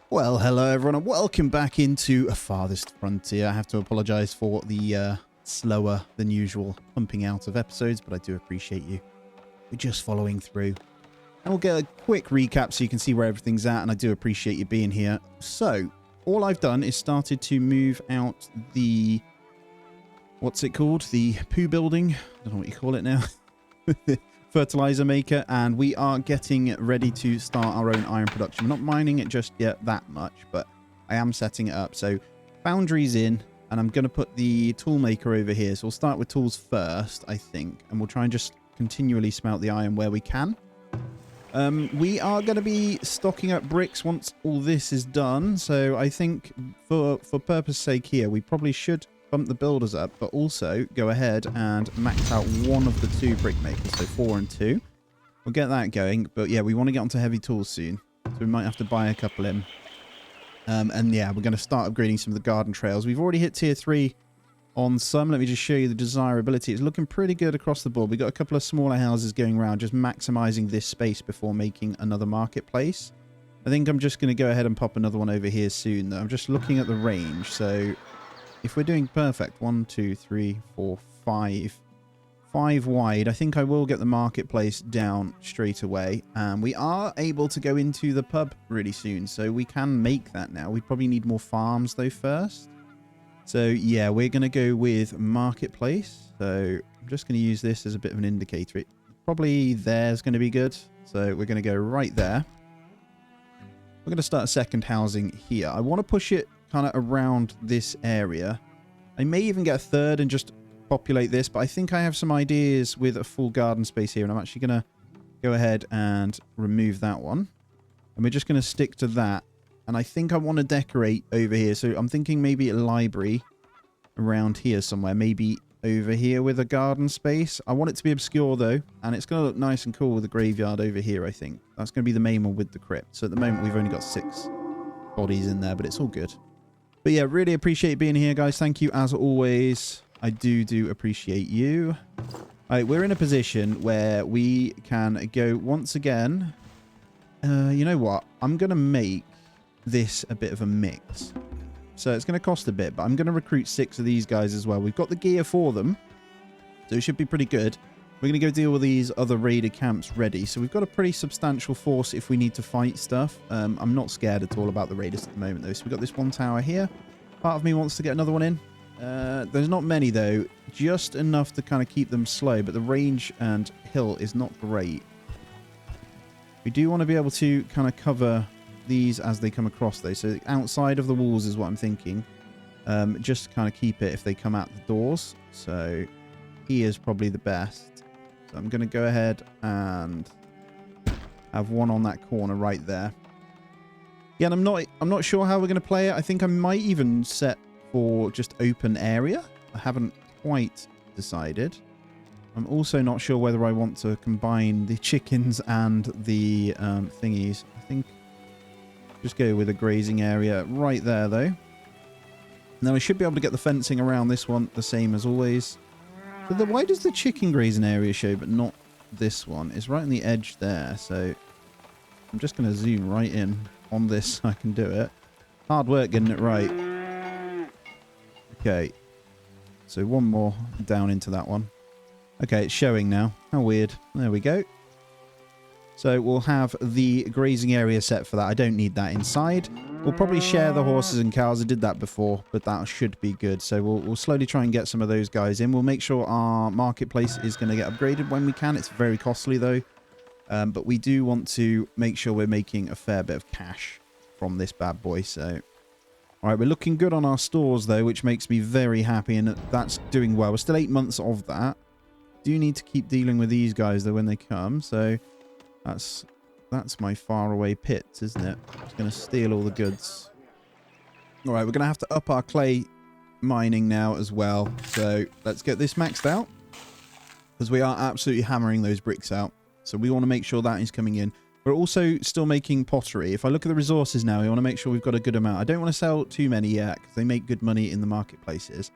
Well, hello everyone, and welcome back into Farthest Frontier. I have to apologise for the slower than usual pumping out of episodes, but I do appreciate you. We're just following through. And we'll get a quick recap so you can see where everything's at, and I do appreciate you being here. So, all I've done is started to move out the... what's it called? The poo building? I don't know what you call it now. Fertilizer maker, and we are getting ready to start our own iron production. We're not mining it just yet that much, but I am setting it up. So foundry's in, and I'm going to put the tool maker over here. So we'll start with tools first, I think, and we'll try and just continually smelt the iron where we can. We are going to be stocking up bricks once all this is done. So I think for purpose sake here, we probably should bump the builders up, but also go ahead and max out one of the two brick makers, so 4 and 2. We'll get that going, but yeah, we want to get onto heavy tools soon, so we might have to buy a couple in. And yeah, we're going to start upgrading some of the garden trails. We've already hit tier 3 on some. Let me just show you the desirability. It's looking pretty good across the board. We've got a couple of smaller houses going around, just maximizing this space before making another marketplace. I think I'm just going to go ahead and pop another one over here soon, though. I'm just looking at the range, so... if we're doing perfect, 1, 2, 3, 4, 5 wide, I think I will get the marketplace down straight away. And we are able to go into the pub really soon, so we can make that now. We probably need more farms though first. So yeah, we're going to go with marketplace. So I'm just going to use this as a bit of an indicator. Probably there's going to be good. So we're going to go right there. We're going to start a second housing here. I want to push it kind of around this area. I may even get a third and just populate this, but I think I have some ideas with a full garden space here, and I'm actually going to go ahead and remove that one. And we're just going to stick to that. And I think I want to decorate over here. So I'm thinking maybe a library around here somewhere. Maybe over here with a garden space. I want it to be obscure though, and it's going to look nice and cool with the graveyard over here, I think. That's going to be the main one with the crypt. So at the moment we've only got 6 bodies in there, but it's all good. But yeah, really appreciate being here, guys. Thank you as always. I do appreciate you. All right, we're in a position where we can go once again. You know what? I'm going to make this a bit of a mix. So it's going to cost a bit, but I'm going to recruit 6 of these guys as well. We've got the gear for them, so it should be pretty good. We're going to go deal with these other raider camps ready. So we've got a pretty substantial force if we need to fight stuff. I'm not scared at all about the raiders at the moment, though. So we've got this one tower here. Part of me wants to get another one in. There's not many, though. Just enough to kind of keep them slow. But the range and hill is not great. We do want to be able to kind of cover these as they come across, though. So outside of the walls is what I'm thinking. Just kind of keep it if they come out the doors. So he is probably the best. So I'm going to go ahead and have one on that corner right there. Yeah, and I'm not sure how we're going to play it. I think I might even set for just open area. I haven't quite decided. I'm also not sure whether I want to combine the chickens and the thingies. I think just go with a grazing area right there, though. Now I should be able to get the fencing around this one the same as always. But why does the chicken grazing area show, but not this one? It's right on the edge there, so I'm just going to zoom right in on this so I can do it. Hard work getting it right. Okay, so one more down into that one. Okay, it's showing now. How weird. There we go. So we'll have the grazing area set for that. I don't need that inside. We'll probably share the horses and cows. I did that before, but that should be good. So we'll slowly try and get some of those guys in. We'll make sure our marketplace is going to get upgraded when we can. It's very costly, though. But we do want to make sure we're making a fair bit of cash from this bad boy. So, all right, we're looking good on our stores, though, which makes me very happy. And that's doing well. We're still 8 months of that. Do need to keep dealing with these guys, though, when they come. So that's my faraway pits, isn't it? Just going to steal all the goods. All right, we're going to have to up our clay mining now as well. So let's get this maxed out, because we are absolutely hammering those bricks out. So we want to make sure that is coming in. We're also still making pottery. If I look at the resources now, we want to make sure we've got a good amount. I don't want to sell too many yet, because they make good money in the marketplaces.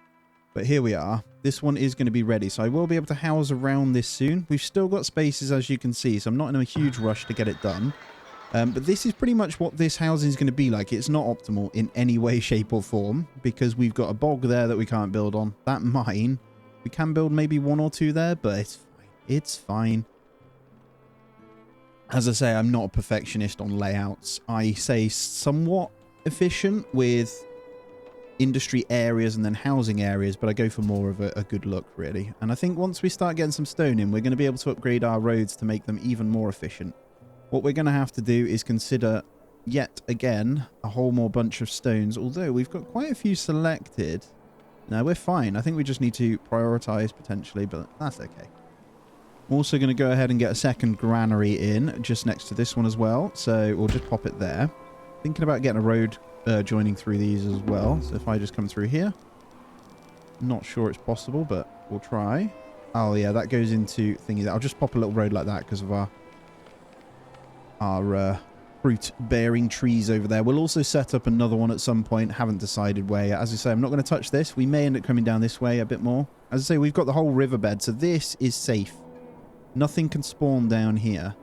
But here we are. This one is going to be ready, so I will be able to house around this soon. We've still got spaces, as you can see, so I'm not in a huge rush to get it done. But this is pretty much what this housing is going to be like. It's not optimal in any way, shape or form because we've got a bog there that we can't build on. That mine, we can build maybe 1 or 2 there, but it's fine. It's fine. As I say, I'm not a perfectionist on layouts. I say somewhat efficient with industry areas and then housing areas, but I go for more of a good look, really. And I think once we start getting some stone in, we're going to be able to upgrade our roads to make them even more efficient. What we're going to have to do is consider, yet again, a whole more bunch of stones, although we've got quite a few selected. No, we're fine. I think we just need to prioritize potentially, but that's okay. I'm also going to go ahead and get a second granary in just next to this one as well. So we'll just pop it there. Thinking about getting a road joining through these as well. So if I just come through here. Not sure it's possible, but we'll try. Oh, yeah, that goes into thingy. I'll just pop a little road like that because of our fruit-bearing trees over there. We'll also set up another one at some point. Haven't decided where yet. As I say, I'm not going to touch this. We may end up coming down this way a bit more. As I say, we've got the whole riverbed, so this is safe. Nothing can spawn down here.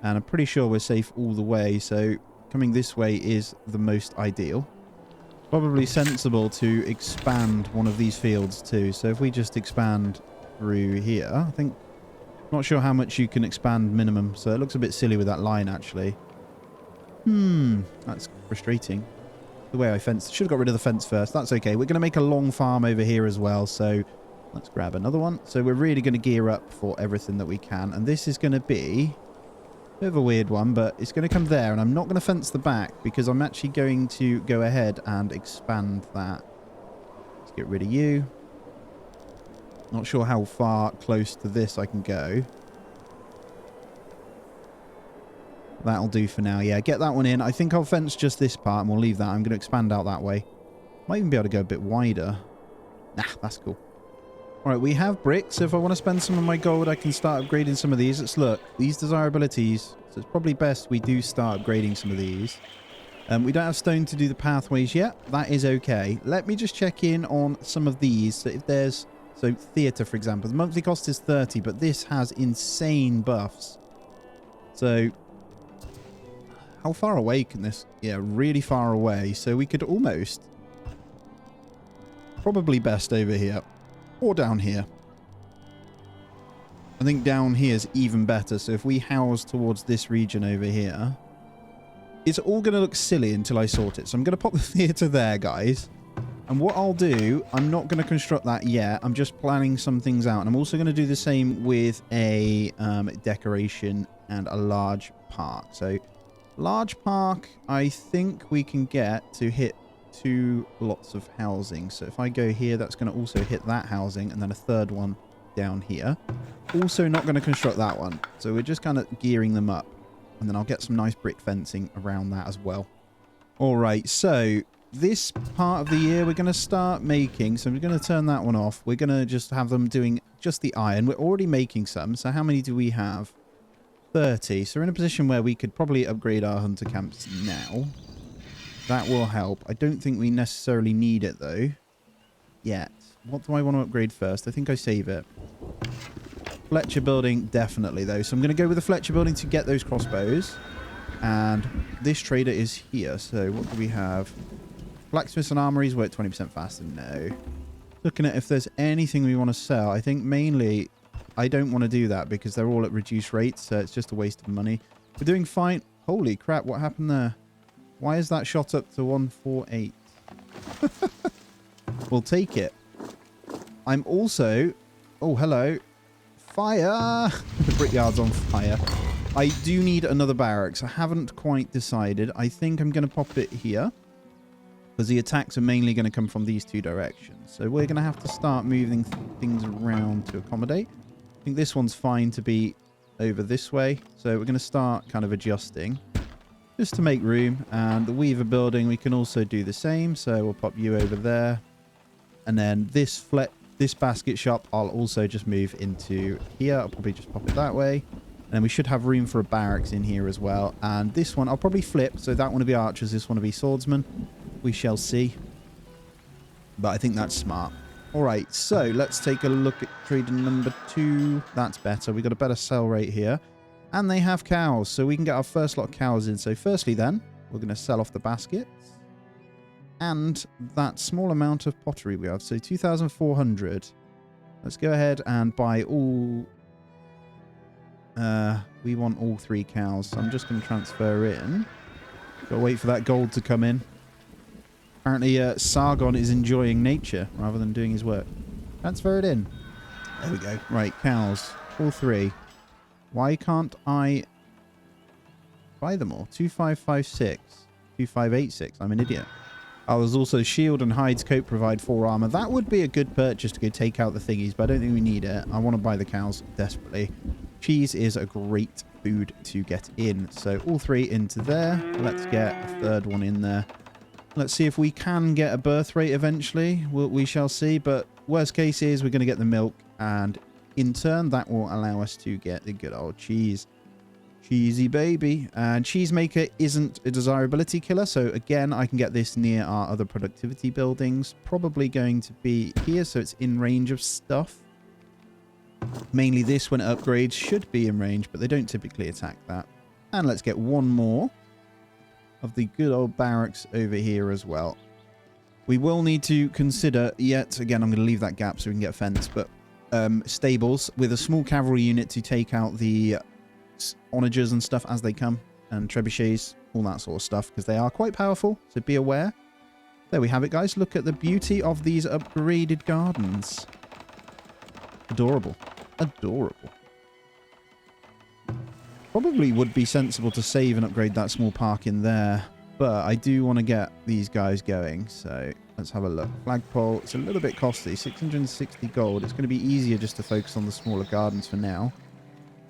And I'm pretty sure we're safe all the way, so coming this way is the most ideal. Probably sensible to expand one of these fields too. So if we just expand through here, I think... Not sure how much you can expand minimum, so it looks a bit silly with that line, actually. That's frustrating. The way I fenced. Should have got rid of the fence first. That's okay. We're going to make a long farm over here as well, so let's grab another one. So we're really going to gear up for everything that we can, and this is going to be a bit of a weird one, but it's going to come there, and I'm not going to fence the back because I'm actually going to go ahead and expand that. Let's get rid of you. Not sure how far close to this I can go. That'll do for now. Yeah, get that one in. I think I'll fence just this part and we'll leave that. I'm going to expand out that way. Might even be able to go a bit wider. Nah, that's cool. Alright, we have bricks. So if I want to spend some of my gold, I can start upgrading some of these. Let's look. These desirabilities. So it's probably best we do start upgrading some of these. We don't have stone to do the pathways yet. That is okay. Let me just check in on some of these. So if there's... So theatre, for example, the monthly cost is 30, but this has insane buffs. So how far away can this? Yeah, really far away. So we could almost probably best over here or down here. I think down here is even better. So if we house towards this region over here, it's all going to look silly until I sort it. So I'm going to pop the theatre there, guys. And what I'll do, I'm not going to construct that yet. I'm just planning some things out. And I'm also going to do the same with a decoration and a large park. So large park, I think we can get to hit 2 lots of housing. So if I go here, that's going to also hit that housing. And then a third one down here. Also not going to construct that one. So we're just kind of gearing them up. And then I'll get some nice brick fencing around that as well. All right, so... This part of the year we're going to start making, so we're going to turn that one off. We're going to just have them doing just the iron. We're already making some, so how many do we have? 30. So we're in a position where we could probably upgrade our hunter camps now. That will help. I don't think we necessarily need it though, yet. What do I want to upgrade first? I think I save it. Fletcher building, definitely though. So I'm going to go with the Fletcher building to get those crossbows. And this trader is here, so what do we have? Blacksmiths and armories work 20% faster. No. Looking at if there's anything we want to sell. I think mainly I don't want to do that because they're all at reduced rates. So it's just a waste of money. We're doing fine. Holy crap. What happened there? Why is that shot up to 148? We'll take it. I'm also... Oh, hello. Fire. The brickyard's on fire. I do need another barracks. I haven't quite decided. I think I'm going to pop it here. Because the attacks are mainly going to come from these 2 directions. So we're going to have to start moving things around to accommodate. I think this one's fine to be over this way. So we're going to start kind of adjusting. Just to make room. And the Weaver building, we can also do the same. So we'll pop you over there. And then this basket shop, I'll also just move into here. I'll probably just pop it that way. And then we should have room for a barracks in here as well. And this one, I'll probably flip. So that one will be archers, this one will be swordsmen. We shall see. But I think that's smart. All right, so let's take a look at trading number 2. That's better. We got a better sell rate here. And they have cows, so we can get our first lot of cows in. So firstly then, we're going to sell off the baskets. And that small amount of pottery we have. So 2,400. Let's go ahead and buy all... we want all 3 cows. So I'm just going to transfer in. Got to wait for that gold to come in. Apparently, Sargon is enjoying nature rather than doing his work. Transfer it in. There we go. Right, cows. All 3. Why can't I buy them all? 2556. 2586. I'm an idiot. Oh, there's also shield and hides coat provide 4 armor. That would be a good purchase to go take out the thingies, but I don't think we need it. I want to buy the cows desperately. Cheese is a great food to get in. So all 3 into there. Let's get a 3rd one in there. Let's see if we can get a birth rate eventually. We shall see, but worst case is we're going to get the milk, and in turn that will allow us to get the good old cheese. Cheesy baby. And cheesemaker isn't a desirability killer, so again I can get this near our other productivity buildings. Probably going to be here, so it's in range of stuff. Mainly this, when it upgrades, should be in range, but they don't typically attack that. And let's get one more of the good old barracks over here as well. We will need to consider, yet again I'm going to leave that gap so we can get a fence, but stables with a small cavalry unit to take out the onagers and stuff as they come, and trebuchets, all that sort of stuff, because they are quite powerful, so be aware. There we have it, guys. Look at the beauty of these upgraded gardens. Adorable. Adorable. Probably would be sensible to save and upgrade that small park in there, but I do want to get these guys going, so let's have a look. Flagpole, it's a little bit costly, 660 gold. It's going to be easier just to focus on the smaller gardens for now.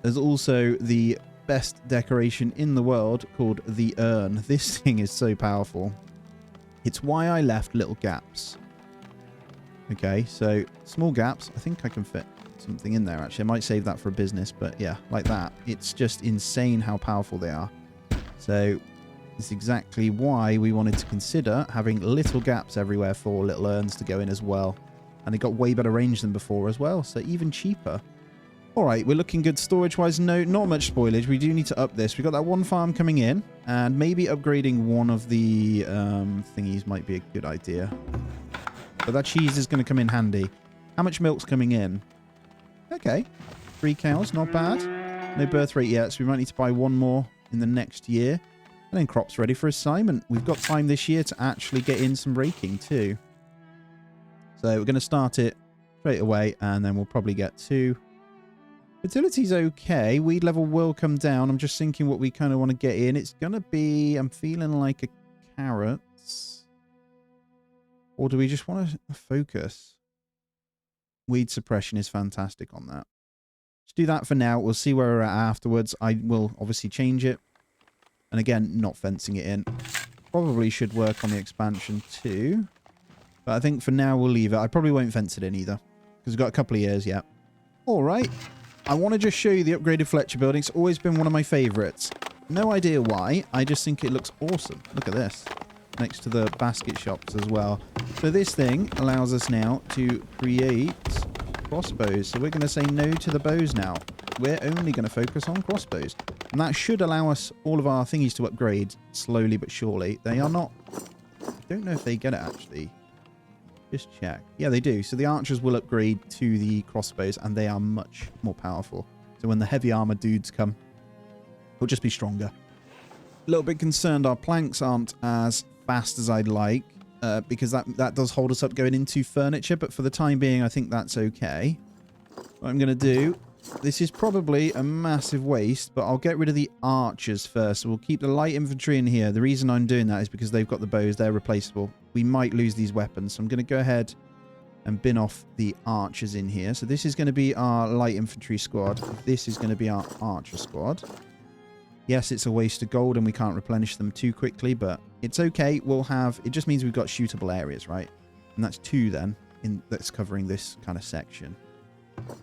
There's also the best decoration in the world called the urn. This thing is so powerful. It's why I left little gaps. Okay, so small gaps. I think I can fit something in there, actually. I might save that for a business, but yeah, like that. It's just insane how powerful they are. So it's exactly why we wanted to consider having little gaps everywhere for little urns to go in as well. And it got way better range than before as well, so even cheaper. Alright, we're looking good storage-wise. No, not much spoilage. We do need to up this. We've got that one farm coming in, and maybe upgrading one of the thingies might be a good idea. But that cheese is going to come in handy. How much milk's coming in? Okay. 3 cows, not bad. No birth rate yet, so we might need to buy one more in the next year. And then crops ready for assignment. We've got time this year to actually get in some raking too. So we're going to start it straight away, and then we'll probably get 2. Fertility's okay. Weed level will come down. I'm just thinking what we kind of want to get in. It's going to be, I'm feeling like a carrots. Or do we just want to focus? Weed suppression is fantastic on that. Let's do that for now. We'll see where we're at afterwards. I will obviously change it. And again, not fencing it in. Probably should work on the expansion too. But I think for now we'll leave it. I probably won't fence it in either, because we've got a couple of years yet. Alright. I want to just show you the upgraded Fletcher building. It's always been one of my favourites. No idea why. I just think it looks awesome. Look at this. Next to the basket shops as well. So this thing allows us now to create crossbows. So we're going to say no to the bows now. We're only going to focus on crossbows. And that should allow us all of our thingies to upgrade slowly but surely. They are not... I don't know if they get it actually. Just check. Yeah, they do. So the archers will upgrade to the crossbows, and they are much more powerful. So when the heavy armor dudes come, they'll just be stronger. A little bit concerned our planks aren't as fast as I'd like, because that does hold us up going into furniture, but for the time being, I think that's okay. What I'm going to do, this is probably a massive waste, but I'll get rid of the archers first. So we'll keep the light infantry in here. The reason I'm doing that is because they've got the bows. They're replaceable. We might lose these weapons, so I'm going to go ahead and bin off the archers in here. So this is going to be our light infantry squad. This is going to be our archer squad. Yes, it's a waste of gold and we can't replenish them too quickly, but it's okay. We'll have... It just means we've got shootable areas, right? And that's 2 then that's covering this kind of section.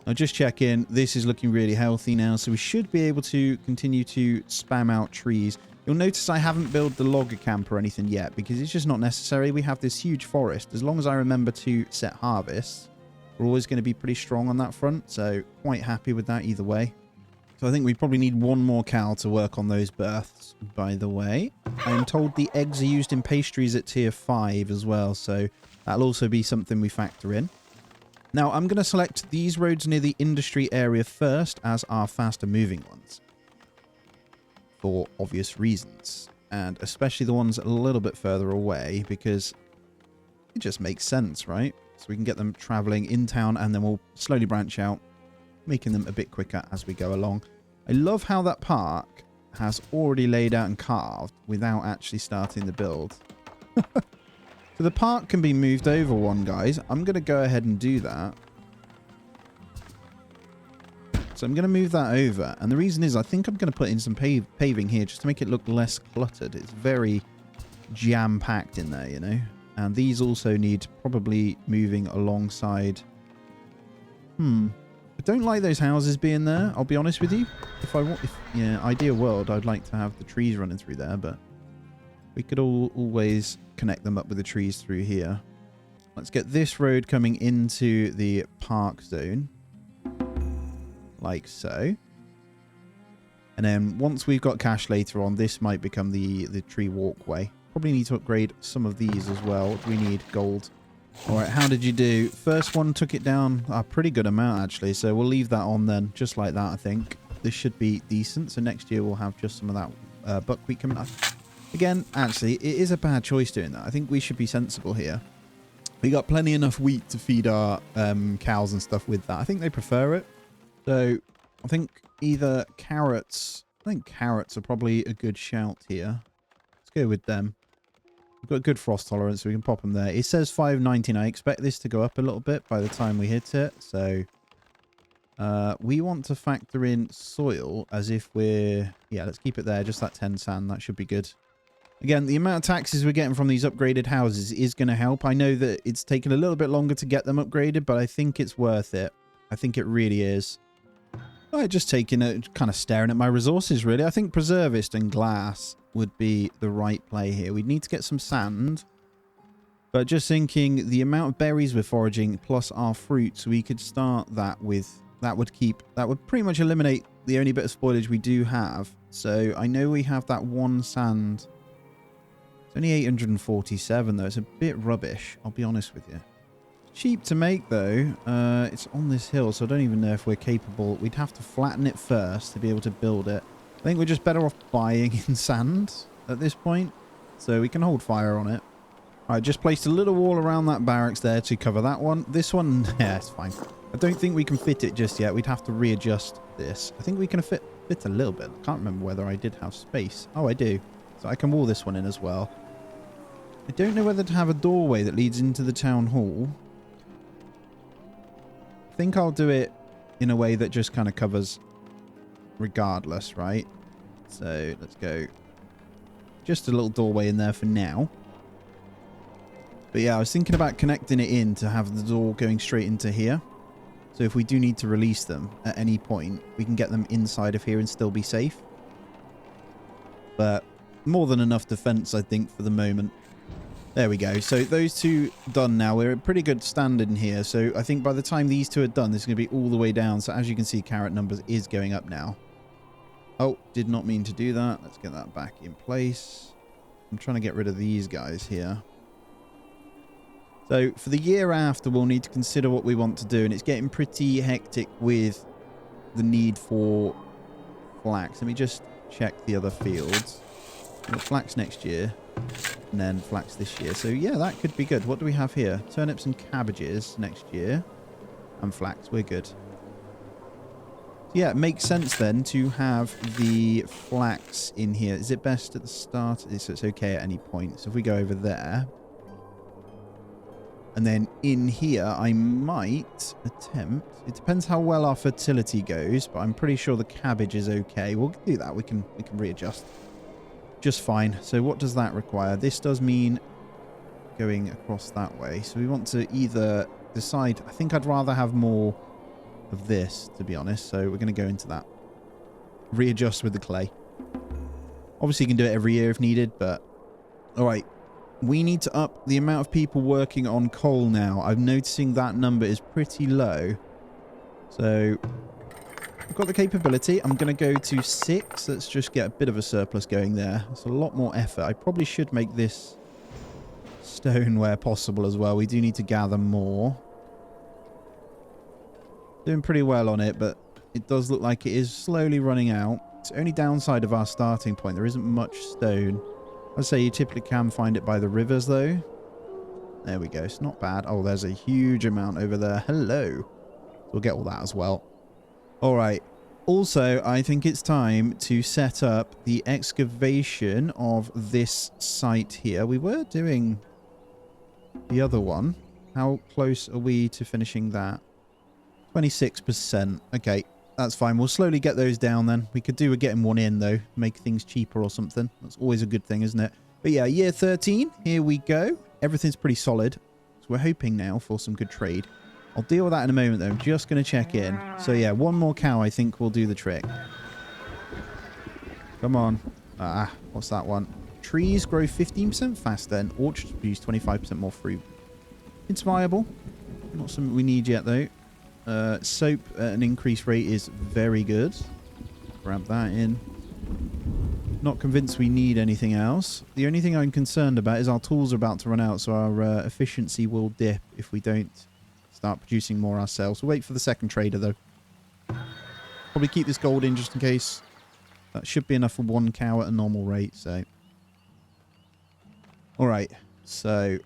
Now just check in. This is looking really healthy now, so we should be able to continue to spam out trees. You'll notice I haven't built the logger camp or anything yet because it's just not necessary. We have this huge forest. As long as I remember to set harvests, we're always going to be pretty strong on that front, so quite happy with that either way. So I think we probably need one more cow to work on those births, by the way. I am told the eggs are used in pastries at tier 5 as well, so that'll also be something we factor in. Now, I'm going to select these roads near the industry area first as our faster moving ones. For obvious reasons. And especially the ones a little bit further away, because it just makes sense, right? So we can get them traveling in town, and then we'll slowly branch out, making them a bit quicker as we go along. I love how that park has already laid out and carved without actually starting the build. So the park can be moved over one, guys. I'm going to go ahead and do that. So I'm going to move that over. And the reason is I think I'm going to put in some paving here just to make it look less cluttered. It's very jam-packed in there, you know. And these also need probably moving alongside. I don't like those houses being there, I'll be honest with you. Yeah, ideal world, I'd like to have the trees running through there, but we could always connect them up with the trees through here. Let's get this road coming into the park zone. Like so. And then once we've got cash later on, this might become the tree walkway. Probably need to upgrade some of these as well. What do we need? Gold. Alright, how did you do? First one took it down a pretty good amount, actually. So we'll leave that on then, just like that, I think. This should be decent. So next year we'll have just some of that buckwheat coming up. Again, actually, it is a bad choice doing that. I think we should be sensible here. We got plenty enough wheat to feed our cows and stuff with that. I think they prefer it. So I think either carrots. I think carrots are probably a good shout here. Let's go with them. We've got good frost tolerance, so we can pop them there. It says 5.19. I expect this to go up a little bit by the time we hit it. So we want to factor in soil as if we're... Yeah, let's keep it there. Just that 10 sand. That should be good. Again, the amount of taxes we're getting from these upgraded houses is going to help. I know that it's taken a little bit longer to get them upgraded, but I think it's worth it. I think it really is. Just taking a kind of staring at my resources, really. I think preservist and glass would be the right play here. We'd need to get some sand. But just thinking the amount of berries we're foraging plus our fruits, we could start that with... That would pretty much eliminate the only bit of spoilage we do have. So I know we have that one sand. It's only 847 though. It's a bit rubbish, I'll be honest with you. Cheap to make though. It's on this hill, so I don't even know if we're capable. We'd have to flatten it first to be able to build it. I think we're just better off buying in sand at this point. So we can hold fire on it. Alright, just placed a little wall around that barracks there to cover that one. This one, yeah, it's fine. I don't think we can fit it just yet. We'd have to readjust this. I think we can fit a little bit. I can't remember whether I did have space. Oh, I do. So I can wall this one in as well. I don't know whether to have a doorway that leads into the town hall. I think I'll do it in a way that just kind of covers regardless, right? So let's go. Just a little doorway in there for now. But yeah, I was thinking about connecting it in to have the door going straight into here. So if we do need to release them at any point, we can get them inside of here and still be safe. But more than enough defense, I think, for the moment. There we go. So those two done now. We're at pretty good standing here. So I think by the time these two are done, this is going to be all the way down. So as you can see, carrot numbers is going up now. Oh, did not mean to do that. Let's get that back in place. I'm trying to get rid of these guys here. So for the year after, we'll need to consider what we want to do. And it's getting pretty hectic with the need for flax. Let me just check the other fields. We've got flax next year. And then flax this year. So yeah, that could be good. What do we have here? Turnips and cabbages next year. And flax. We're good. So yeah, it makes sense then to have the flax in here. Is it best at the start? So it's okay at any point. So if we go over there... And then in here, I might attempt... It depends how well our fertility goes, but I'm pretty sure the cabbage is okay. We'll do that. We can readjust. Just fine. So what does that require? This does mean going across that way. So we want to either decide... I think I'd rather have more of this, to be honest. So we're going to go into that. Readjust with the clay. Obviously, you can do it every year if needed, but... All right. We need to up the amount of people working on coal now. I'm noticing that number is pretty low. So I've got the capability. I'm going to go to 6. Let's just get a bit of a surplus going there. It's a lot more effort. I probably should make this stone where possible as well. We do need to gather more. Doing pretty well on it, but it does look like it is slowly running out. It's the only downside of our starting point. There isn't much stone. I'd say you typically can find it by the rivers, though. There we go. It's not bad. Oh, there's a huge amount over there. Hello. We'll get all that as well. All right. Also, I think it's time to set up the excavation of this site here. We were doing the other one. How close are we to finishing that? 26%. Okay, that's fine. We'll slowly get those down then. We could do with getting one in, though. Make things cheaper or something. That's always a good thing, isn't it? But yeah, year 13. Here we go. Everything's pretty solid. So we're hoping now for some good trade. I'll deal with that in a moment, though. I'm just going to check in. So, yeah, one more cow, I think, will do the trick. Come on. Ah, what's that one? Trees grow 15% faster and orchards produce 25% more fruit. It's viable. Not something we need yet, though. Soap at an increased rate is very good. Grab that in. Not convinced we need anything else. The only thing I'm concerned about is our tools are about to run out, so our efficiency will dip if we don't start producing more ourselves. We'll wait for the second trader, though. Probably keep this gold in just in case. That should be enough for one cow at a normal rate, so. Alright, so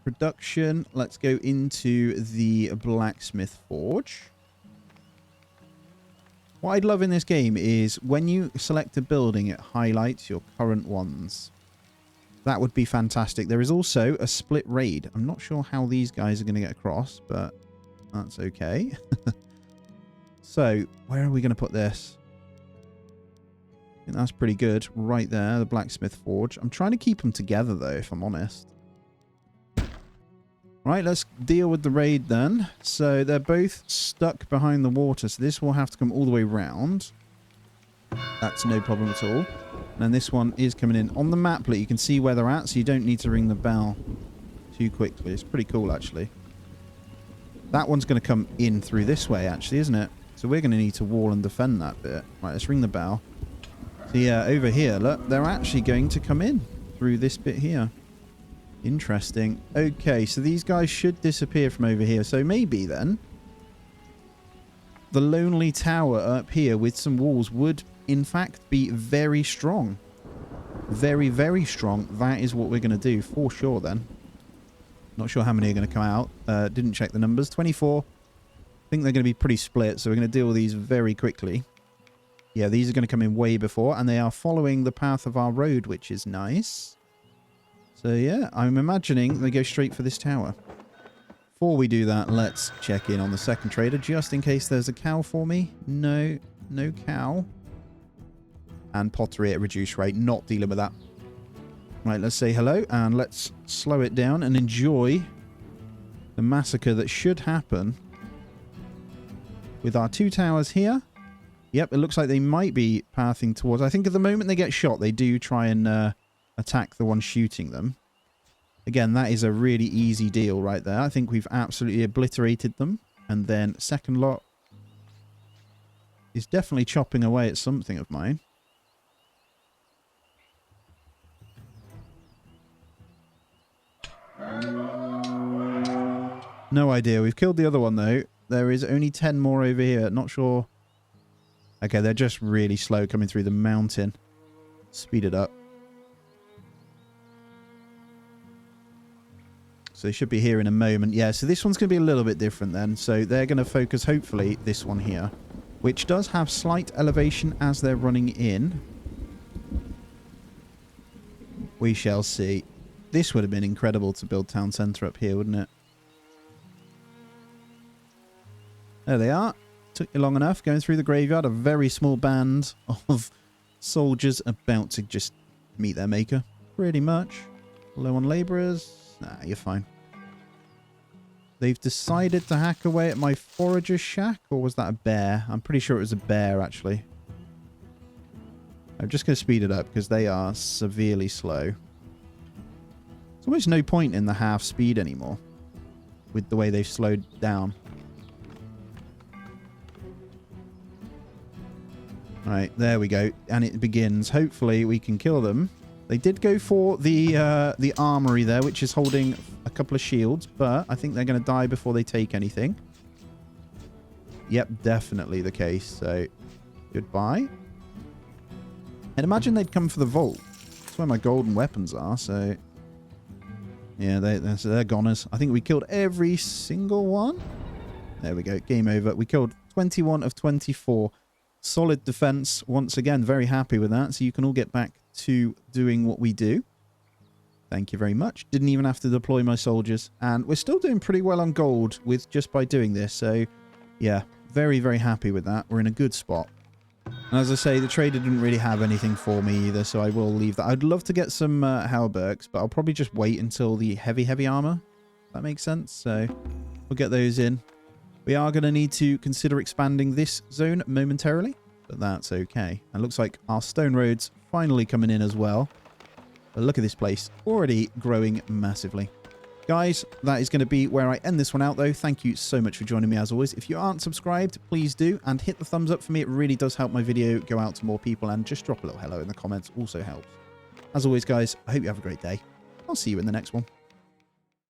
production. Let's go into the blacksmith forge. What I'd love in this game is when you select a building, it highlights your current ones. That would be fantastic. There is also a split raid. I'm not sure how these guys are going to get across, but that's okay. So, where are we going to put this? I think that's pretty good. Right there, the blacksmith forge. I'm trying to keep them together, though, if I'm honest. Right, let's deal with the raid then. So, they're both stuck behind the water, so this will have to come all the way round. That's no problem at all. And this one is coming in. On the maplet, you can see where they're at, so you don't need to ring the bell too quickly. It's pretty cool, actually. That one's going to come in through this way, actually, isn't it? So we're going to need to wall and defend that bit. Right, let's ring the bell. So yeah, over here, look, they're actually going to come in through this bit here. Interesting. Okay, so these guys should disappear from over here. So maybe then the lonely tower up here with some walls would in fact be very strong. Very, very strong. That is what we're going to do for sure then. Not sure how many are going to come out. Didn't check the numbers. 24. I think they're going to be pretty split, so we're going to deal with these very quickly. Yeah, these are going to come in way before, and they are following the path of our road, which is nice. So yeah, I'm imagining they go straight for this tower. Before we do that, let's check in on the second trader, just in case there's a cow for me. No, no cow. And pottery at a reduced rate, not dealing with that. Right, let's say hello, and let's slow it down and enjoy the massacre that should happen with our two towers here. Yep, it looks like they might be pathing towards... I think at the moment they get shot, they do try and attack the one shooting them. Again, that is a really easy deal right there. I think we've absolutely obliterated them. And then second lot is definitely chopping away at something of mine. No idea. We've killed the other one, though. There is only 10 more over here. Not sure. Okay, they're just really slow coming through the mountain. Speed it up. So they should be here in a moment. Yeah, so this one's going to be a little bit different then. So they're going to focus, hopefully, this one here, which does have slight elevation as they're running in. We shall see. This would have been incredible to build town centre up here, wouldn't it? There they are. Took you long enough. Going through the graveyard. A very small band of soldiers about to just meet their maker. Pretty much. Low on labourers. Nah, you're fine. They've decided to hack away at my forager shack. Or was that a bear? I'm pretty sure it was a bear, actually. I'm just going to speed it up because they are severely slow. There's almost no point in the half speed anymore with the way they've slowed down. Right, there we go. And it begins. Hopefully we can kill them. They did go for the armory there, which is holding a couple of shields, but I think they're going to die before they take anything. Yep, definitely the case. So, goodbye. And imagine they'd come for the vault. That's where my golden weapons are, so... Yeah, they're goners. I think we killed every single one. There we go. Game over. We killed 21 of 24. Solid defense. Once again, very happy with that. So you can all get back to doing what we do. Thank you very much. Didn't even have to deploy my soldiers. And we're still doing pretty well on gold with just by doing this. So, yeah, very, very happy with that. We're in a good spot. And as I say, the trader didn't really have anything for me either, so I will leave that. I'd love to get some halbergs, but I'll probably just wait until the heavy armor. That makes sense. So we'll get those in. We are going to need to consider expanding this zone momentarily, but that's okay. And it looks like our stone road's finally coming in as well. But look at this place. Already growing massively. Guys, that is going to be where I end this one out, though. Thank you so much for joining me, as always. If you aren't subscribed, please do. And hit the thumbs up for me. It really does help my video go out to more people. And just drop a little hello in the comments also helps. As always, guys, I hope you have a great day. I'll see you in the next one.